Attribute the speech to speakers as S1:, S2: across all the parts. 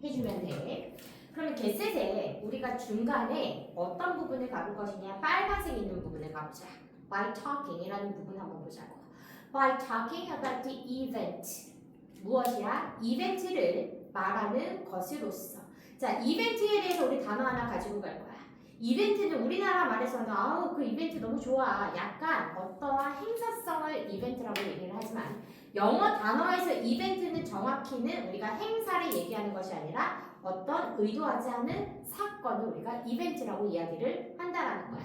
S1: 해주면 돼. 그러면 getset에 우리가 중간에 어떤 부분을 가볼 것이냐? 빨간색 있는 부분을 가보자. By talking이라는 부분 한번 보자고. By talking about the event. 무엇이야? 이벤트를 말하는 것으로서. 자, 이벤트에 대해서 우리 단어 하나 가지고 갈 거야. 이벤트는 우리나라 말에서는 아우 그 이벤트 너무 좋아. 약간 어떠한 행사성을 이벤트라고 얘기를 하지만 영어 단어에서 이벤트는 정확히는 우리가 행사를 얘기하는 것이 아니라 어떤 의도하지 않은 사건을 우리가 이벤트라고 이야기를 한다라는 거야.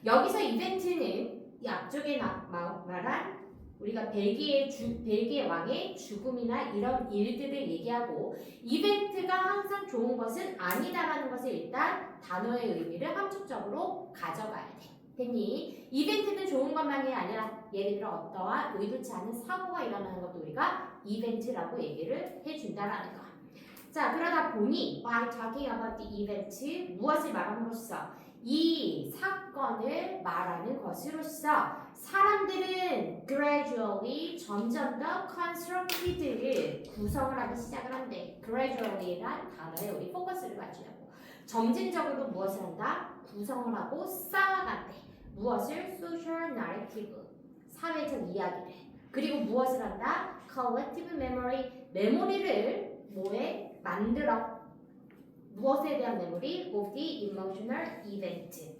S1: 여기서 이벤트는 이 앞쪽에 말한 우리가 벨기에 왕의 죽음이나 이런 일들을 얘기하고 이벤트가 항상 좋은 것은 아니다라는 것을 일단 단어의 의미를 함축적으로 가져가야 돼. 됐니? 이벤트는 좋은 것만이 아니라 예를 들어 어떠한 의도치 않은 사고가 일어나는 것도 우리가 이벤트라고 얘기를 해준다라는 거. 자, 그러다 보니 by talking about the event 무엇을 말함으로써 이 사건을 말하는 것으로써 사람들은 gradually 점점 더 constructed를 구성을 하기 시작을 한대. gradually란 단어에 우리 포커스를 맞추려고 점진적으로 무엇을 한다? 구성을 하고 쌓아간대. 무엇을? social narrative 사회적 이야기를. 그리고 무엇을 한다? collective memory 메모리를 뭐에? 만들어. 무엇에 대한 메모리? of the emotional event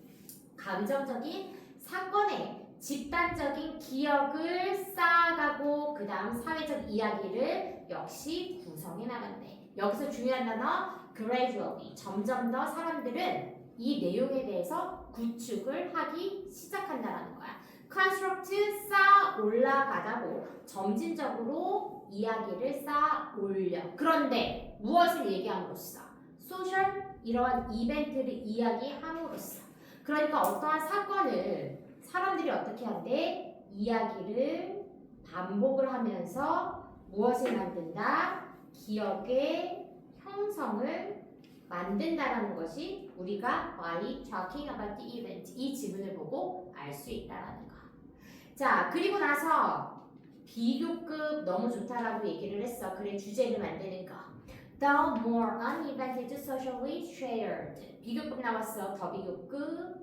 S1: 감정적인 사건의 집단적인 기억을 쌓아가고 그 다음 사회적 이야기를 역시 구성해 나간대. 여기서 중요한 단어 gradually 점점 더 사람들은 이 내용에 대해서 구축을 하기 시작한다는 거야. construct 쌓아 올라가다고 점진적으로 이야기를 쌓아 올려. 그런데 무엇을 얘기함으로써? 소셜 이러한 이벤트를 이야기함으로써. 그러니까 어떠한 사건을 사람들이 어떻게 한대? 이야기를 반복을 하면서 무엇을 만든다? 기억의 형성을 만든다라는 것이 우리가 by talking about the event 이 지문을 보고 알 수 있다라는 거. 자, 그리고 나서 비교급 너무 좋다라고 얘기를 했어. 그래 주제를 만드는 거. The more unevented socially shared. 비교급 나왔어. 더 비교급.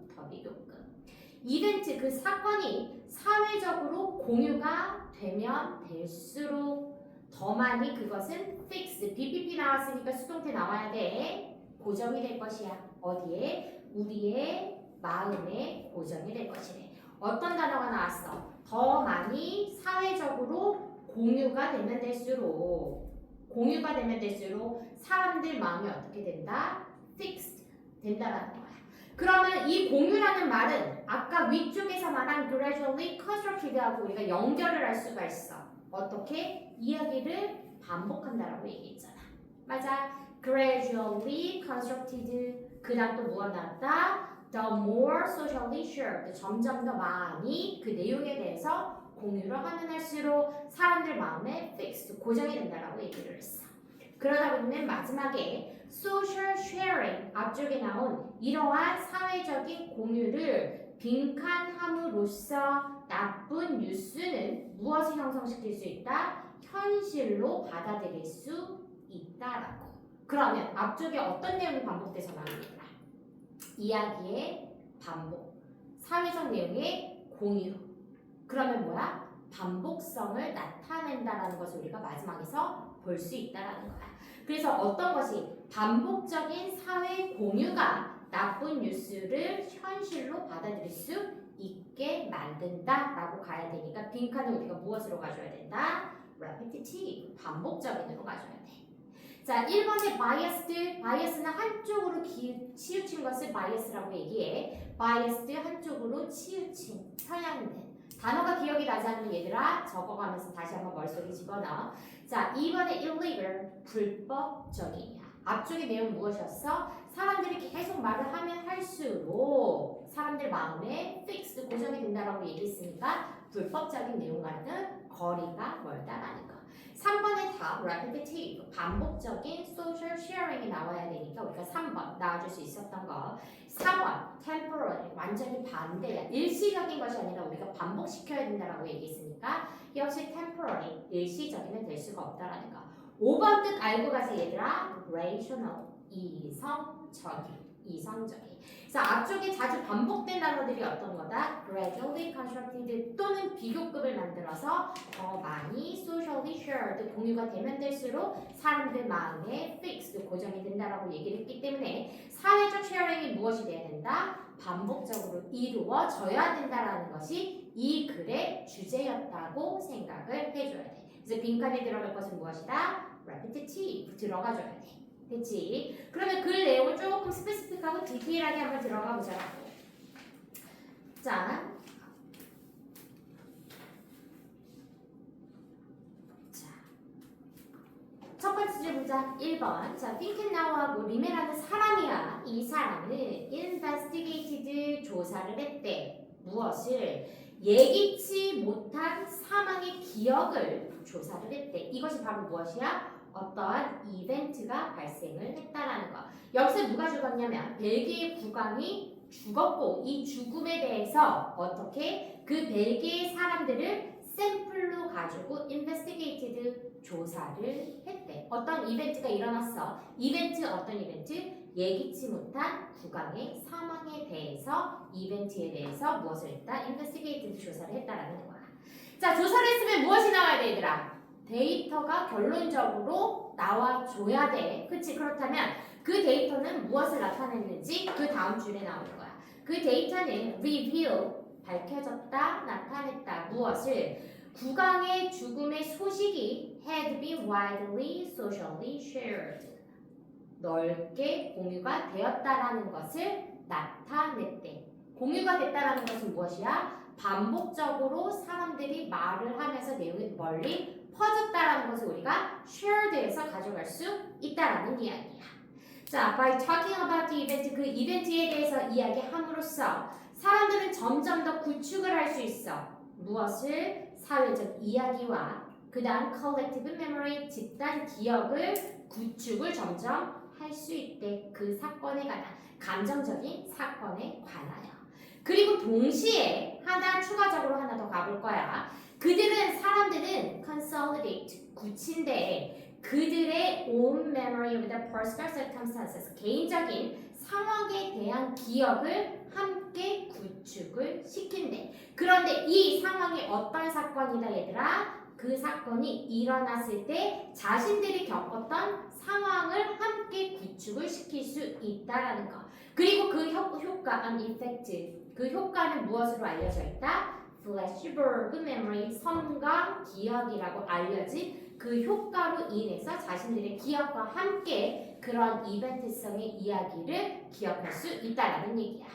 S1: 이벤트 그 사건이 사회적으로 공유가 되면 될수록 더 많이 그것은 fixed. BPP 나왔으니까 수동태 나와야 돼. 고정이 될 것이야. 어디에? 우리의 마음에 고정이 될 것이래. 어떤 단어가 나왔어? 더 많이 사회적으로 공유가 되면 될수록 사람들 마음이 어떻게 된다? fixed 된다라는 거야. 그러면 이 공유라는 말은 아까 위쪽에서 말한 gradually constructed하고 우리가 연결을 할 수가 있어. 어떻게? 이야기를 반복한다라고 얘기했잖아. 맞아. gradually constructed 그 다음 또 뭐가 나왔다? the more socially shared 점점 더 많이 그 내용에 대해서 공유를 하면 할수록 사람들 마음에 fixed 고정이 된다라고 얘기를 했어. 그러다 보면 마지막에 social sharing 앞쪽에 나온 이러한 사회적인 공유를 빈칸함으로써 나쁜 뉴스는 무엇을 형성시킬 수 있다? 현실로 받아들일 수 있다라고. 그러면 앞쪽에 어떤 내용이 반복돼서 나옵니까? 이야기의 반복, 사회적 내용의 공유. 그러면 뭐야? 반복성을 나타낸다라는 것을 우리가 마지막에서 볼 수 있다라는 거야. 그래서 어떤 것이 반복적인 사회 공유가 나쁜 뉴스를 현실로 받아들일 수 있게 만든다라고 가야 되니까 빈칸은 우리가 무엇으로 가져야 된다? repetitive, 반복적인으로 가져야 돼. 자, 1번의 bias는 한쪽으로 치우친 것을 bias라고 얘기해. biased 한쪽으로 치우친, 편향된. 단어가 기억이 나지 않으면 얘들아 적어가면서 다시 한번 머릿속에 집어넣어. 자, 2번의 illegal, 불법적이야. 앞쪽의 내용 무엇이었어? 사람들이 계속 말을 하면 할수록 사람들 마음에 fixed, 고정이 된다라고 얘기했으니까 불법적인 내용과는 거리가 멀다라는 거. 3번의 답, repetitive, 반복적인 social sharing이 나와야 되니까 우리가 3번 나와줄 수 있었던 거. 4번, temporary, 완전히 반대야. 일시적인 것이 아니라 우리가 반복시켜야 된다라고 얘기했으니까 역시 temporary, 일시적이면 될 수가 없다라는 거. 5번 뜻 알고 가세요 얘들아. rational, 이성적인. 그래서 앞쪽에 자주 반복된 단어들이 어떤 거다? gradually constructed 또는 비교급을 만들어서 더 많이 socially shared 공유가 되면 될수록 사람들 마음에 fixed 고정이 된다라고 얘기를 했기 때문에 사회적 sharing이 무엇이 돼야 된다? 반복적으로 이루어져야 된다라는 것이 이 글의 주제였다고 생각을 해줘야 돼. 그래서 빈칸에 들어갈 것은 무엇이다? repetitive 들어가줘야 돼. 됐지? 그러면 글 내용을 조금 스페시픽하고 디테일하게 한번 들어가 보자고. 자, 첫 번째 주제 보자. 1번. 자, 핑켄나우하고 리메라는 사람이야. 이 사람은 investigated 조사를 했대. 무엇을? 예기치 못한 사망의 기억을 조사를 했대. 이것이 바로 무엇이야? 어떠한 이벤트가 발생을 했다라는 거. 여기서 누가 죽었냐면 벨기에 국왕이 죽었고 이 죽음에 대해서 어떻게 그 벨기에 사람들을 샘플로 가지고 investigated 조사를 했대. 어떤 이벤트가 일어났어. 이벤트 어떤 이벤트? 예기치 못한 국왕의 사망에 대해서 이벤트에 대해서 무엇을 했다? investigated 조사를 했다라는 거야. 자, 조사를 했으면 무엇이 나와야 돼 얘들아? 데이터가 결론적으로 나와줘야 돼. 그치? 그렇다면 그 데이터는 무엇을 나타냈는지 그 다음 줄에 나오는 거야. 그 데이터는 reveal, 밝혀졌다, 나타냈다. 무엇을? 국왕의 죽음의 소식이 had been widely socially shared. 넓게 공유가 되었다라는 것을 나타냈대. 공유가 됐다라는 것은 무엇이야? 반복적으로 사람들이 말을 하면서 내용이 멀리 퍼졌다라는 것을 우리가 shared에서 가져갈 수 있다라는 이야기야. 자, by talking about the event, 그 이벤트에 대해서 이야기함으로써 사람들은 점점 더 구축을 할 수 있어. 무엇을? 사회적 이야기와 그 다음 collective memory, 집단 기억을 구축을 점점 할 수 있대. 그 사건에 관한, 감정적인 사건에 관하여. 그리고 동시에 추가적으로 하나 더 가볼 거야. 사람들은 consolidate, 굳힌데 그들의 own memory of the personal circumstances, 개인적인 상황에 대한 기억을 함께 구축을 시킨대. 그런데 이 상황이 어떤 사건이다 얘들아? 그 사건이 일어났을 때 자신들이 겪었던 상황을 함께 구축을 시킬 수 있다라는 거. 그리고 그 효과, effect, 그 효과는 무엇으로 알려져 있다? flashbulb memory, 섬광 기억이라고 알려진 그 효과로 인해서 자신들의 기억과 함께 그런 이벤트성의 이야기를 기억할 수 있다라는 얘기야.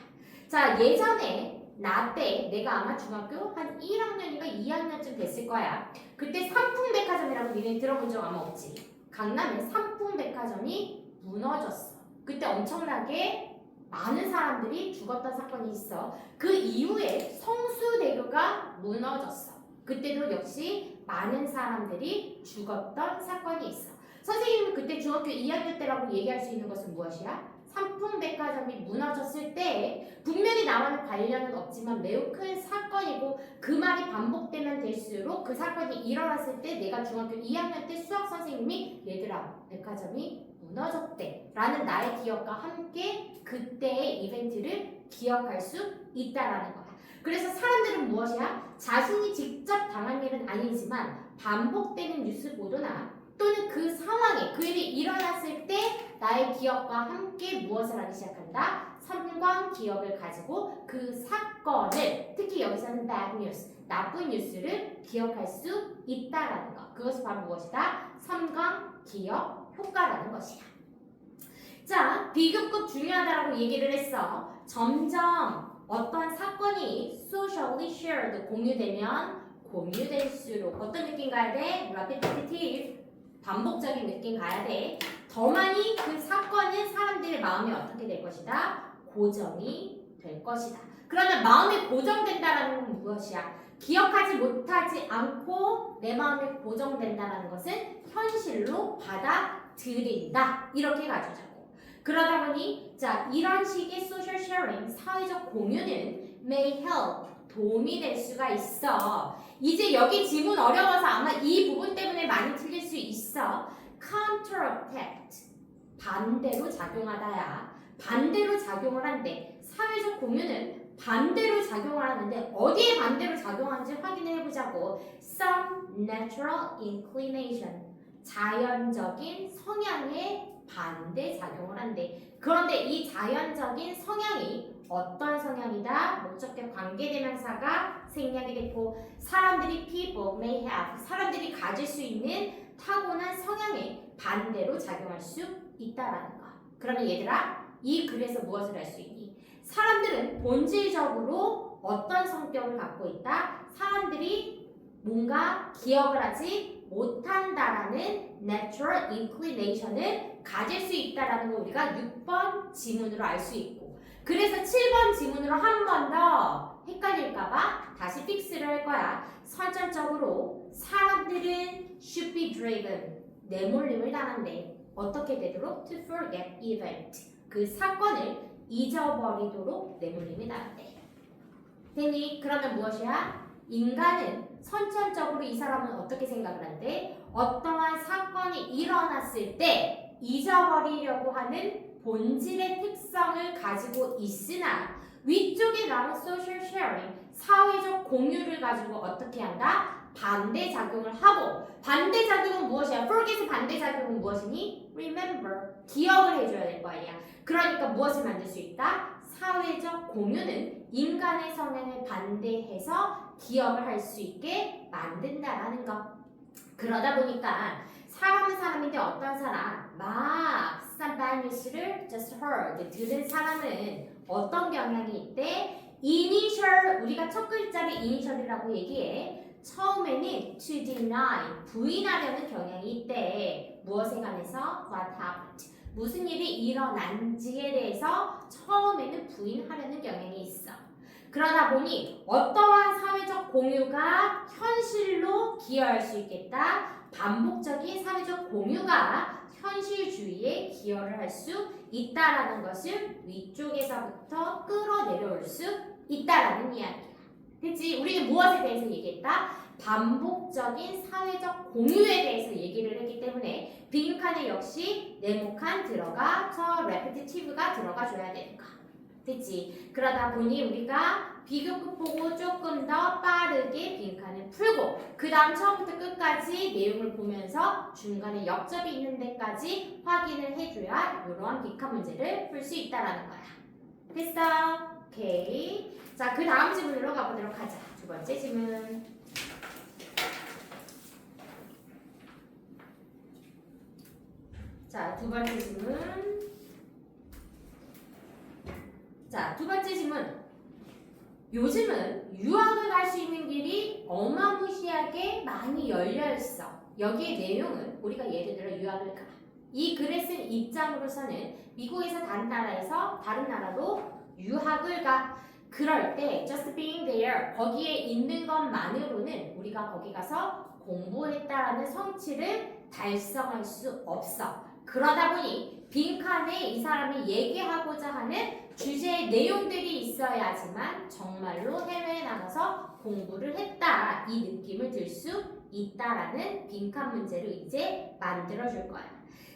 S1: 자, 예전에 나 때 내가 아마 중학교 한 1학년인가 2학년쯤 됐을 거야. 그때 삼풍백화점이라고 니네 들어본 적 아마 없지. 강남에 삼풍백화점이 무너졌어. 그때 엄청나게 많은 사람들이 죽었던 사건이 있어. 그 이후에 성수대교가 무너졌어. 그때도 역시 많은 사람들이 죽었던 사건이 있어. 선생님은 그때 중학교 2학년 때라고 얘기할 수 있는 것은 무엇이야? 삼풍백화점이 무너졌을 때 분명히 나와는 관련은 없지만 매우 큰 사건이고 그 말이 반복되면 될수록 그 사건이 일어났을 때 내가 중학교 2학년 때 수학 선생님이 얘들아 백화점이 무너졌대 라는 나의 기억과 함께 그때의 이벤트를 기억할 수 있다라는 거야. 그래서 사람들은 무엇이야? 자신이 직접 당한 일은 아니지만 반복되는 뉴스 보도나 또는 그 상황에 그 일이 일어났을 때 나의 기억과 함께 무엇을 하기 시작한다? 삼광 기억을 가지고 그 사건을, 특히 여기서는 bad news, 나쁜 뉴스를 기억할 수 있다라는 것. 그것이 바로 무엇이다? 삼광 기억 효과라는 것이야. 자, 비교급 중요하다라고 얘기를 했어. 점점 어떤 사건이 socially shared, 공유될수록 어떤 느낌 가야 돼? repetitive, 반복적인 느낌 가야 돼. 더 많이 그 사건은 사람들의 마음에 어떻게 될 것이다? 고정이 될 것이다. 그러면 마음이 고정된다라는 건 무엇이야? 기억하지 못하지 않고 내 마음에 고정된다는 것은 현실로 받아들인다. 이렇게 가져자고. 그러다 보니 자, 이런 식의 social sharing, 사회적 공유는 may help, 도움이 될 수가 있어. 이제 여기 지문 어려워서 아마 이 부분 때문에 많이 틀릴 수 있어. counteract 반대로 작용하다야. 반대로 작용을 한대. 사회적 공유는 반대로 작용을 하는데 어디에 반대로 작용하는지 확인을 해보자고. Some natural inclination 자연적인 성향에 반대 작용을 한대. 그런데 이 자연적인 성향이 어떤 성향이다? 목적격 관계대명사가 생략이 됐고 사람들이 people may have 사람들이 가질 수 있는 타고난 성향에 반대로 작용할 수 있다라는 거. 그러면 얘들아 이 글에서 무엇을 할 수 있니? 사람들은 본질적으로 어떤 성격을 갖고 있다? 사람들이 뭔가 기억을 하지 못한다라는 natural inclination을 가질 수 있다라는 걸 우리가 6번 지문으로 알 수 있고 그래서 7번 지문으로 한 번 더 헷갈릴까봐 다시 픽스를 할 거야. 선천적으로 사람들은 should be driven 내몰림을 당한대. 어떻게 되도록? To forget event 그 사건을 잊어버리도록 내몰림이 당한대. 됐니? 그러면 무엇이야? 인간은 선천적으로 이 사람은 어떻게 생각을 한대? 어떠한 사건이 일어났을 때 잊어버리려고 하는 본질의 특성을 가지고 있으나 위쪽에 나온 social sharing 사회적 공유를 가지고 어떻게 한다? 반대작용을 하고 반대작용은 무엇이야? forget의 반대작용은 무엇이니? remember 기억을 해줘야 될 거 아니야. 그러니까 무엇을 만들 수 있다? 사회적 공유는 인간의 성향에 반대해서 기억을 할 수 있게 만든다라는 거. 그러다 보니까 사람은 사람인데 어떤 사람 막 bad news를 just heard 들은 사람은 어떤 경향이 있대? initial 우리가 첫 글자를 initial이라고 얘기해. 처음에는 to deny 부인하려는 경향이 있대. 무엇에 관해서? what happened 무슨 일이 일어난지에 대해서 처음에는 부인하려는 경향이 있어. 그러다 보니 어떠한 사회적 공유가 현실로 기여할 수 있겠다. 반복적인 사회적 공유가 현실주의에 기여를 할 수 있다라는 것을 위쪽에서부터 끌어내려올 수 있다라는 이야기야. 그치? 우리는 무엇에 대해서 얘기했다? 반복적인 사회적 공유에 대해서 얘기를 했기 때문에 빈칸에 역시 네모칸 들어가 저 repetitive가 들어가 줘야 되는 거. 됐지? 그러다 보니 우리가 비교급 보고 조금 더 빠르게 빈칸을 풀고 그 다음 처음부터 끝까지 내용을 보면서 중간에 역접이 있는 데까지 확인을 해줘야 이러한 빈칸 문제를 풀 수 있다라는 거야. 됐어? 오케이. 자, 그 다음 질문으로 가보도록 하자. 두 번째 질문. 자, 두 번째 질문. 자, 두 번째 질문. 요즘은 유학을 갈 수 있는 길이 어마무시하게 많이 열려 있어. 여기에 내용은 우리가 예를 들어 유학을 가. 이 글을 쓴 입장으로서는 미국에서 다른 나라에서 다른 나라로 유학을 가. 그럴 때 just being there 거기에 있는 것만으로는 우리가 거기 가서 공부했다라는 성취를 달성할 수 없어. 그러다 보니 빈칸에 이 사람이 얘기하고자 하는 주제의 내용들이 있어야지만 정말로 해외에 나가서 공부를 했다 이 느낌을 들 수 있다라는 빈칸 문제를 이제 만들어줄 거야.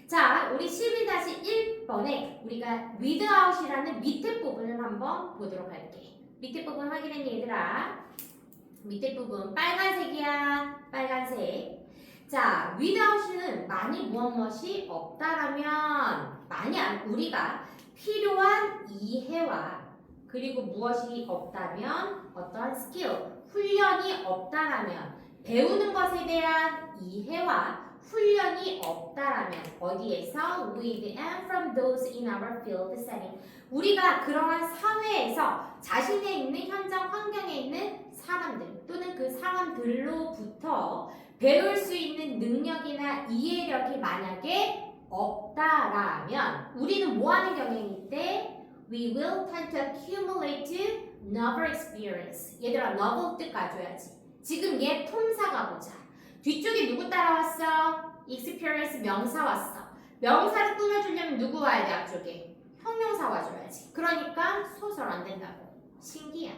S1: 자, 우리 11-1번에 우리가 without이라는 밑에 부분을 한번 보도록 할게. 밑에 부분 확인했니 얘들아? 밑에 부분 빨간색이야. 빨간색. 자, without은 만일 무엇이 없다라면 만약 우리가 필요한 이해와 그리고 무엇이 없다면 어떠한 스킬, 훈련이 없다라면 배우는 것에 대한 이해와 훈련이 없다라면 어디에서 with and from those in our field setting 우리가 그러한 사회에서 자신의 있는 현장 환경에 있는 사람들 또는 그 사람들로부터 배울 수 있는 능력이나 이해력이 만약에 없다라면 우리는 뭐 하는 경향이 있대? We will tend to accumulate novel experience. 얘들아 novel 뜻 가져야지. 지금 얘 품사가 보자. 뒤쪽에 누구 따라왔어? experience 명사 왔어. 명사를 꾸며주려면 누구 와야 돼 앞쪽에? 형용사 와줘야지. 그러니까 소설 안 된다고. 신기야.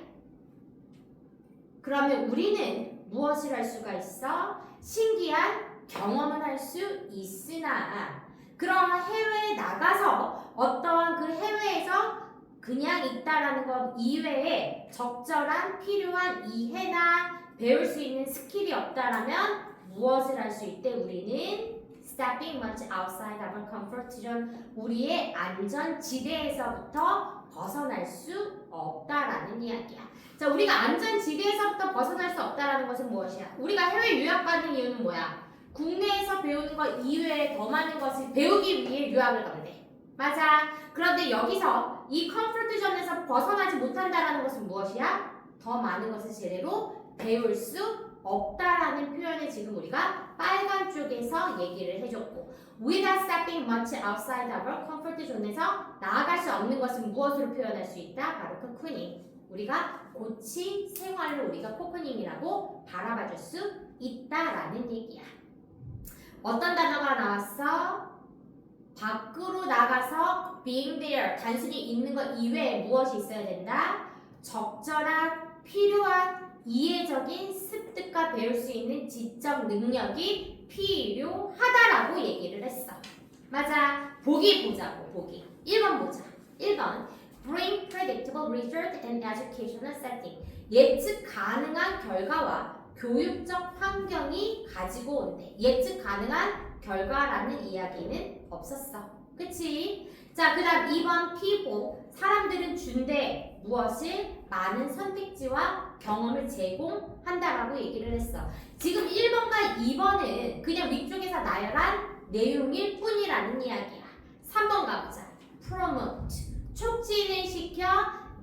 S1: 그러면 우리는 무엇을 할 수가 있어? 신기한 경험을 할 수 있으나 그럼 해외에 나가서 어떠한 그 해외에서 그냥 있다라는 것 이외에 적절한 필요한 이해나 배울 수 있는 스킬이 없다라면 무엇을 할 수 있대? 우리는 stepping much outside our comfort zone, 우리의 안전지대에서부터 벗어날 수 없다라는 이야기야. 자, 우리가 안전지대에서부터 벗어날 수 없다라는 것은 무엇이야? 우리가 해외 유학 가는 이유는 뭐야? 국내에서 배우는 것 이외에 더 많은 것을 배우기 위해 유학을 가면 돼. 맞아. 그런데 여기서 이 컴포트 존에서 벗어나지 못한다라는 것은 무엇이야? 더 많은 것을 제대로 배울 수 없다라는 표현을 지금 우리가 빨간 쪽에서 얘기를 해줬고, without stepping much outside our comfort zone에서 나아갈 수 없는 것은 무엇으로 표현할 수 있다? 바로 코코닝. 우리가 고치 생활로 우리가 코코닝이라고 바라봐줄 수 있다라는 얘기야. 어떤 단어가 나왔어? 밖으로 나가서 being there, 단순히 있는 것 이외에 무엇이 있어야 된다? 적절한, 필요한, 이해적인 습득과 배울 수 있는 지적 능력이 필요하다라고 얘기를 했어. 맞아. 보기 보자고, 보기. 1번 보자. 1번. Bring predictable result and educational setting. 예측 가능한 결과와 교육적 환경이 가지고 온대. 예측 가능한 결과라는 이야기는 없었어. 그치? 자, 그 다음 2번 people. 사람들은 준대. 무엇을? 많은 선택지와 경험을 제공한다라고 얘기를 했어. 지금 1번과 2번은 그냥 위쪽에서 나열한 내용일 뿐이라는 이야기야. 3번 가보자. promote. 촉진을 시켜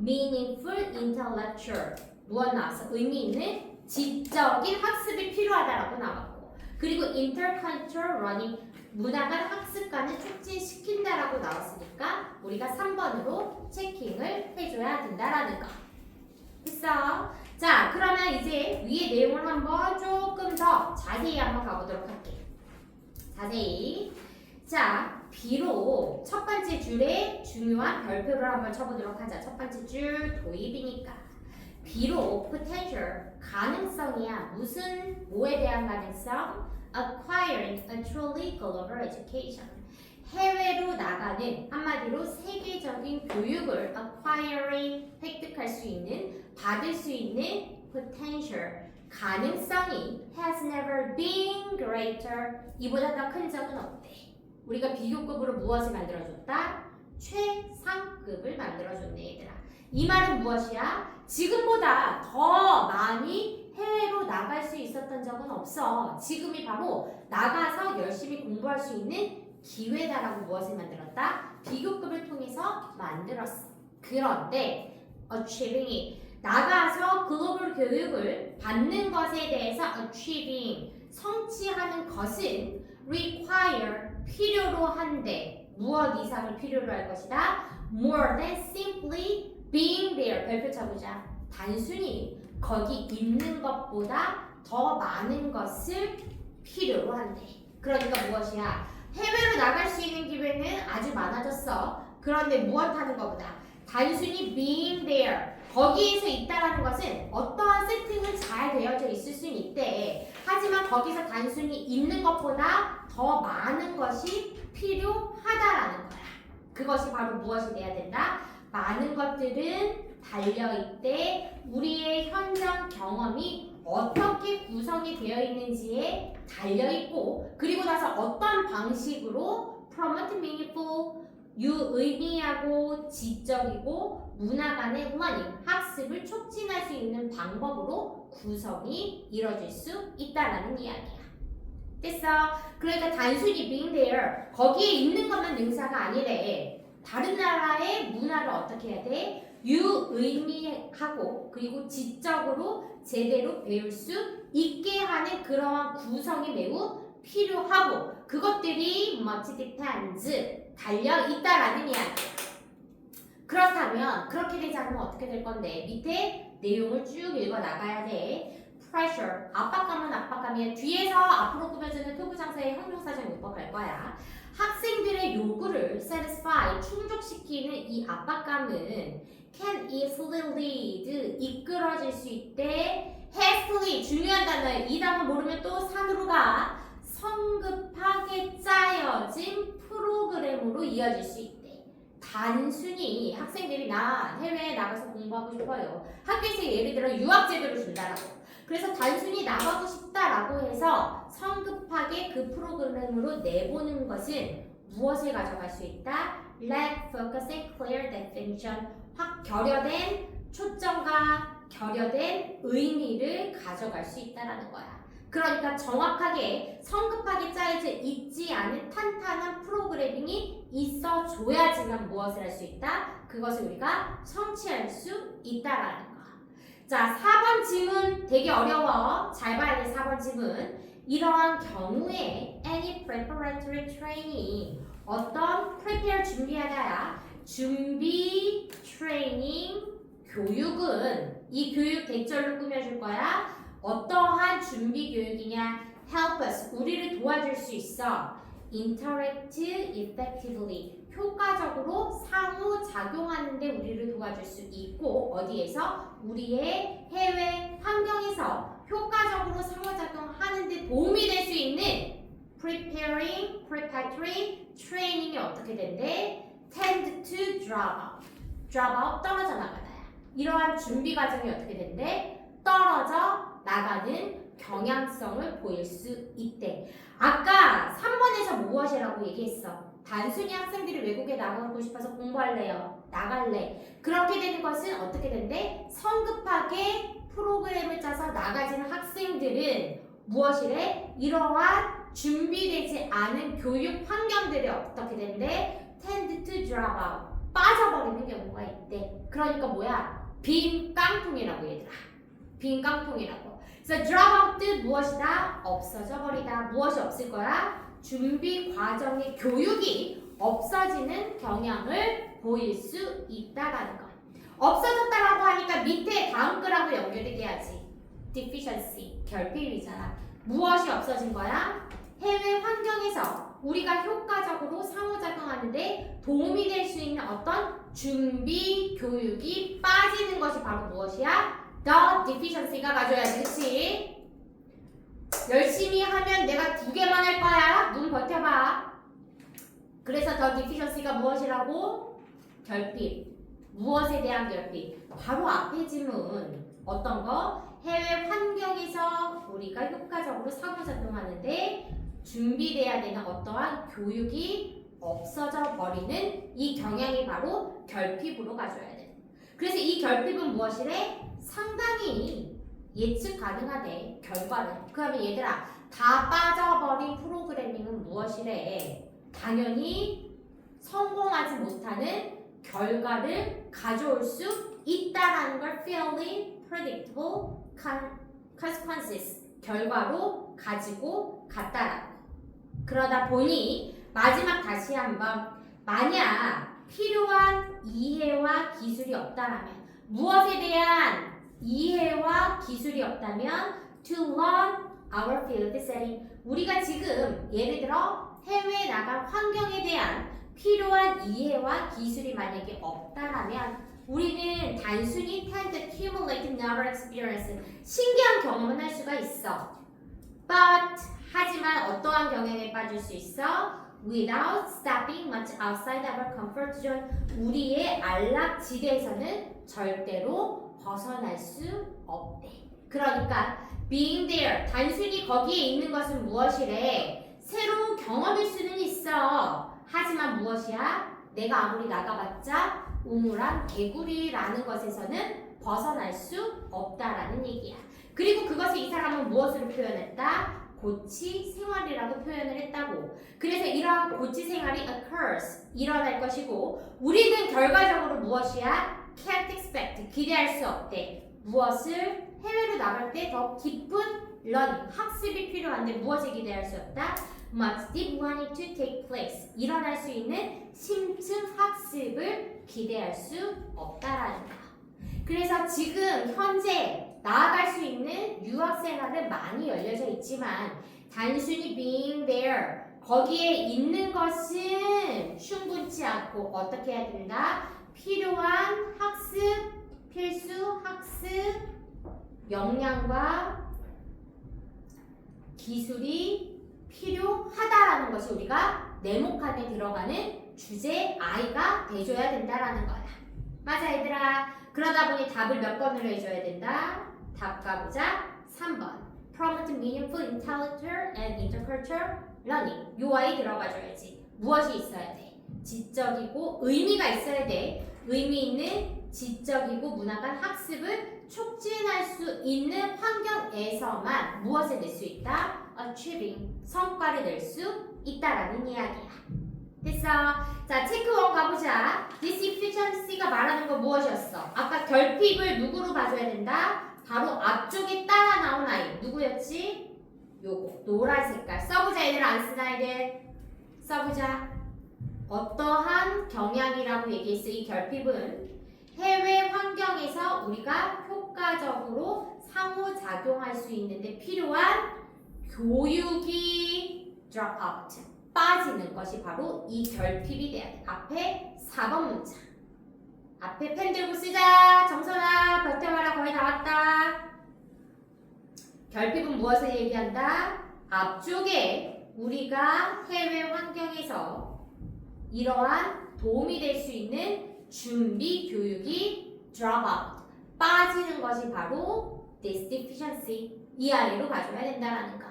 S1: meaningful intellectual. 무엇 나왔어? 의미 있는 지적인 학습이 필요하다라고 나왔고, 그리고 intercultural learning, 문화 간 학습관을 촉진시킨다라고 나왔으니까 우리가 3번으로 체킹을 해줘야 된다라는 거. 됐어? 자, 그러면 이제 위의 내용을 한번 조금 더 자세히 한번 가보도록 할게. 자세히. 자, 비록 첫 번째 줄에 중요한 별표를 한번 쳐보도록 하자. 첫 번째 줄 도입이니까. 비록 potential, 가능성이야. 무슨, 뭐에 대한 가능성? Acquiring a truly global education. 해외로 나가는, 한마디로 세계적인 교육을 acquiring, 획득할 수 있는, 받을 수 있는 potential, 가능성이 has never been greater. 이보다 더 큰 적은 없대. 우리가 비교급으로 무엇을 만들어줬다? 최상급을 만들어줬네, 얘들아. 이 말은 무엇이야? 지금보다 더 많이 해외로 나갈 수 있었던 적은 없어. 지금이 바로 나가서 열심히 공부할 수 있는 기회다라고 무엇을 만들었다? 비교급을 통해서 만들었어. 그런데 achieving이 나가서 글로벌 교육을 받는 것에 대해서 achieving, 성취하는 것은 require, 필요로 한데, 무엇 이상을 필요로 할 것이다? more than simply being there. 별표 쳐보자. 단순히 거기 있는 것보다 더 많은 것을 필요로 한대. 그러니까 무엇이야? 해외로 나갈 수 있는 기회는 아주 많아졌어. 그런데 무엇 하는 것보다 단순히 being there, 거기에서 있다라는 것은 어떠한 세팅은 잘 되어져 있을 수는 있대. 하지만 거기서 단순히 있는 것보다 더 많은 것이 필요하다라는 거야. 그것이 바로 무엇이 돼야 된다? 많은 것들은 달려있대. 우리의 현장 경험이 어떻게 구성이 되어 있는지에 달려있고, 그리고 나서 어떤 방식으로 promote meaningful, 유의미하고 지적이고 문화 간의 learning, 학습을 촉진할 수 있는 방법으로 구성이 이루어질 수 있다라는 이야기야. 됐어? 그러니까 단순히 being there, 거기에 있는 것만 능사가 아니래. 다른 나라의 문화를 어떻게 해야 돼? 유의미하고 그리고 지적으로 제대로 배울 수 있게 하는 그러한 구성이 매우 필요하고, 그것들이 much depends, 달려 있다라는 이야기. 그렇다면 그렇게 되지 않으면 어떻게 될 건데? 밑에 내용을 쭉 읽어 나가야 돼. pressure, 압박감은 압박감이야. 뒤에서 앞으로 꾸며주는 표구장사의 형용사적 문법 할 거야. 학생들의 요구를 satisfy, 충족시키는 이 압박감은 can easily lead, 이끌어질 수 있대. hastily, 중요한 단어야. 이 단어 모르면 또 산으로 가. 성급하게 짜여진 프로그램으로 이어질 수 있대. 단순히 학생들이 나 해외에 나가서 공부하고 싶어요. 학교에서 예를 들어 유학제도를 준다라고. 그래서 단순히 나가고 싶다라고 해서 성급하게 그 프로그램으로 내보는 것은 무엇을 가져갈 수 있다? Lack focus and clear definition. 확 결여된 초점과 결여된 의미를 가져갈 수 있다라는 거야. 그러니까 정확하게 성급하게 짜여져 있지 않은 탄탄한 프로그래밍이 있어줘야지만 무엇을 할 수 있다? 그것을 우리가 성취할 수 있다라는 거. 자, 4번 질문 되게 어려워. 잘 봐야 돼. 4번 질문. 이러한 경우에 any preparatory training, 어떤 prepare 준비하다야 준비 트레이닝 교육은 이 교육 대절로 꾸며줄 거야. 어떠한 준비 교육이냐? help us, 우리를 도와줄 수 있어. interact effectively, 효과적으로 상호작용하는 데 우리를 도와줄 수 있고, 어디에서? 우리의 해외 환경에서 효과적으로 상호작용하는 데 도움이 될 수 있는 preparatory training이 어떻게 된대? tend to drop out, 떨어져 나가다야. 이러한 준비 과정이 어떻게 된대? 떨어져 나가는 경향성을 보일 수 있대. 아까 3번에서 무엇이라고 얘기했어? 단순히 학생들이 외국에 나가고 싶어서 공부할래요. 나갈래. 그렇게 되는 것은 어떻게 된대? 성급하게 프로그램을 짜서 나가지는 학생들은 무엇이래? 이러한 준비되지 않은 교육 환경들이 어떻게 된대? tend to drop out, 빠져버리는 경우가 있대. 그러니까 뭐야? 빈 깡통이라고 얘들아. 빈 깡통이라고. 그래서 drop out 무엇이다? 없어져 버리다. 무엇이 없을 거야? 준비 과정의 교육이 없어지는 경향을 보일 수 있다라는 거. 없어졌다라고 하니까 밑에 다음 거라고 연결이 돼야지. deficiency, 결핍이잖아. 무엇이 없어진 거야? 해외 환경에서 우리가 효과적으로 상호작용하는데 도움이 될 수 있는 어떤 준비 교육이 빠지는 것이 바로 무엇이야? The deficiency가 가져야지, 그치? 열심히 하면 내가 2개만 할 거야. 눈 버텨봐. 그래서 the deficiency가 무엇이라고? 결핍. 무엇에 대한 결핍? 바로 앞에 질문. 어떤 거? 해외 환경에서 우리가 효과적으로 상호작용하는데 준비돼야 되는 어떠한 교육이 없어져 버리는 이 경향이 바로 결핍으로 가져야 돼. 그래서 이 결핍은 무엇이래? 상당히 예측 가능하대. 결과는. 그러면 얘들아, 다 빠져버린 프로그래밍은 무엇이래? 당연히 성공하지 못하는 결과를 가져올 수 있다라는 걸 fairly predictable consequences, 결과로 가지고 갔다라고. 그러다 보니 마지막 다시 한번, 만약 필요한 이해와 기술이 없다라면, 무엇에 대한 이해와 기술이 없다면 to learn our field setting, 우리가 지금 예를 들어 해외에 나갈 환경에 대한 필요한 이해와 기술이 만약에 없다라면 우리는 단순히 tend to accumulate novel experience, 신기한 경험은 할 수가 있어. But 하지만 어떠한 경향에 빠질 수 있어? Without stepping much outside our comfort zone, 우리의 안락지대에서는 절대로 벗어날 수 없대. 그러니까 being there, 단순히 거기에 있는 것은 무엇이래? 새로운 경험일 수는 있어. 하지만 무엇이야? 내가 아무리 나가봤자 우물한 개구리라는 것에서는 벗어날 수 없다라는 얘기야. 그리고 그것을 이 사람은 무엇으로 표현했다? 고치 생활이라고 표현을 했다고. 그래서 이러한 고치 생활이 occurs, 일어날 것이고 우리는 결과적으로 무엇이야? Can't expect, 기대할 수 없대. 무엇을? 해외로 나갈 때 더 깊은 learning, 학습이 필요한데 무엇을 기대할 수 없다? Much deep learning to take place, 일어날 수 있는 심층 학습을 기대할 수 없다라는 거야. 그래서 지금 현재 나아갈 수 있는 유학생활은 많이 열려져 있지만 단순히 being there, 거기에 있는 것은 충분치 않고 어떻게 해야 된다? 필요한 학습, 필수 학습 역량과 기술이 필요하다라는 것이 우리가 네모칸에 들어가는 주제 I가 돼줘야 된다라는 거야. 맞아 얘들아. 그러다 보니 답을 몇 번으로 해줘야 된다? 답 가보자. 3번. Promote meaningful intellectual and intercultural learning. 요 아이 들어가줘야지. 무엇이 있어야 돼? 지적이고 의미가 있어야 돼. 의미 있는 지적이고 문화간 학습을 촉진할 수 있는 환경에서만 무엇을 낼 수 있다? Achieving. 성과를 낼 수 있다라는 이야기야. 됐어. 자, 체크 1 가보자. This efficiency가 말하는 건 무엇이었어? 아까 결핍을 누구로 봐줘야 된다? 바로 앞쪽에 따라 나온 아이. 누구였지? 요거. 노란 색깔. 써보자, 얘들 안 쓴 아이들. 써보자. 어떠한 경향이라고 얘기했어? 이 결핍은 해외 환경에서 우리가 효과적으로 상호작용할 수 있는데 필요한 교육이 drop out. 빠지는 것이 바로 이 결핍이 돼야 돼. 앞에 4번 문장. 앞에 펜 들고 쓰자. 정선아, 벽대마라 거의 다 왔다. 결핍은 무엇을 얘기한다? 앞쪽에 우리가 해외 환경에서 이러한 도움이 될 수 있는 준비 교육이 drop out. 빠지는 것이 바로 this deficiency. 이 아래로 가져야 된다라는 거.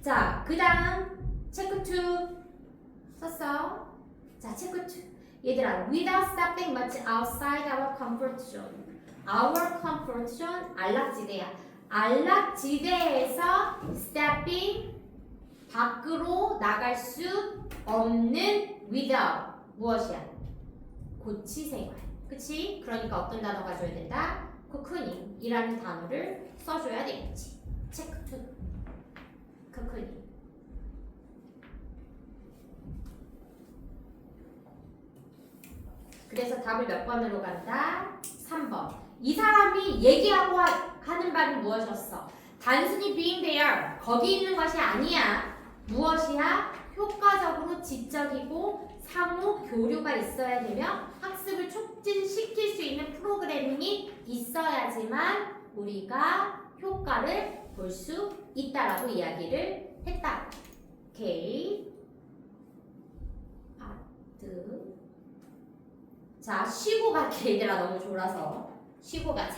S1: 자, 그 다음 체크 2 썼어. 자, 체크 2. 얘들아, without stepping much outside our comfort zone. Our comfort zone, 안락지대야. 안락지대에서 stepping, 밖으로 나갈 수 없는 without. 무엇이야? 고치 생활. 그치? 그러니까 어떤 단어 가져야 된다? cocooning이라는 단어를 써줘야 되겠지. 체크 2. cocoon. 그래서 답을 몇 번으로 간다? 3번. 이 사람이 얘기하고 하는 바는 무엇이었어? 단순히 being there, 거기 있는 것이 아니야. 무엇이야? 효과적으로 지적이고 상호 교류가 있어야 되며 학습을 촉진시킬 수 있는 프로그래밍이 있어야지만 우리가 효과를 볼 수 있다라고 이야기를 했다. 오케이. 파트. 자, 쉬고 갈게. 얘들아 너무 졸아서 쉬고 가자.